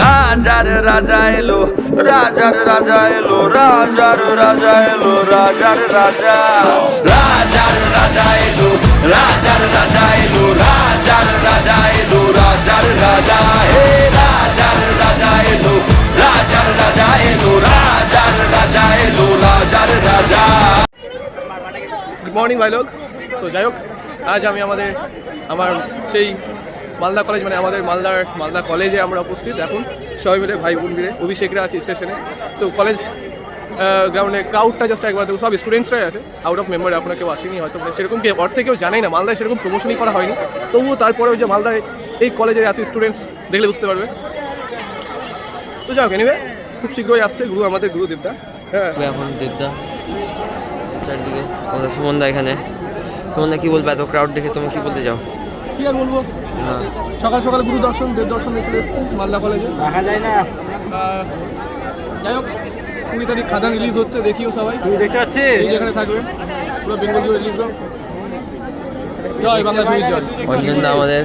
রাজার রাজা এলো, রাজার রাজা এলো, রাজার রাজা এলো, রাজার রাজা। রাজার রাজা এলো, রাজার রাজা এলো, রাজার রাজা এলো, রাজার রাজা। হে রাজার রাজা এলো, রাজার রাজা এলো, রাজার রাজা এলো, রাজার রাজা। গুড মর্নিং ভাই লোক। তো যাই হোক, আজ আমি আমার সেই মালদা কলেজ, মানে আমাদের মালদা কলেজে আমরা উপস্থিত এখন সবাই মিলে, ভাই বোন মিলে। অভিষেকরা আছে স্টেশনে। তো কলেজ গ্রাউন্ডে ক্রাউডটা জাস্ট একবার দেখো, সব স্টুডেন্টসরাই আছে। আউট অফ মেম্বার এখনো কেউ আসেনি, হয়তো সেরকম কি অর্থে কেউ জানেই না। মালদায় সেরকম প্রমোশনই করা হয়নি, তবুও তারপরেও যে মালদায় এই কলেজের এত স্টুডেন্টস দেখলে বুঝতে পারবে। তো যাই হোক, এনিওয়ে খুব শীঘ্রই আসছে গুরু, আমাদের গুরু দেবদা। হ্যাঁ, এখন দেবদা চারদিকে আমাদের সুমনদা এখানে। সুমনদা কি বলবে এত ক্রাউড দেখে? তুমি কি বলতে চাও? কি আর বলবো, সকাল সকাল গুরু দর্শন, দেব দর্শন দেখতে এসেছি মালদা কলেজে, দেখা যায় না। যাই হোক, 20 তারিখ খাদান রিলিজ হচ্ছে, দেখিও সবাই। দেখতে পাচ্ছি যেখানে থাকবে, পুরো বেঙ্গল জুড়ে রিলিজ হবে। জয় বাংলা, শহীদ জয়। অঞ্জনদা আমাদের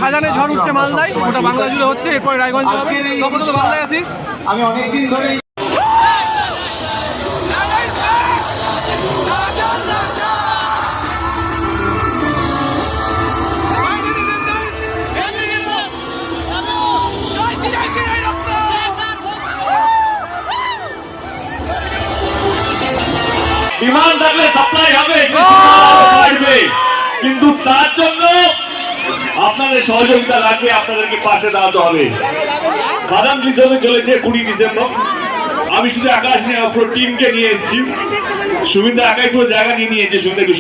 খাজানে ঝড় উঠছে মালদায়, ওটা বাংলা জুড়ে হচ্ছে, এরপরে রায়গঞ্জ হবে। তখন তো বাংলায় আছি আমি অনেকদিন ধরে। বিমান থাকলে সাপ্লাই হবে, কিন্তু তার জন্য আপনাদের সহযোগিতা লাগবে, আপনাদেরকে পাশে দাঁড়াতে হবে। বাদাম রিজর্ভে চলেছে 20 ডিসেম্বর। আমি শুধু আকাশ নিয়ে পুরো টিমকে নিয়ে এসেছি। সুবিধা একাই পুরো জায়গা নিয়ে নিয়েছে, সুবিধা একটু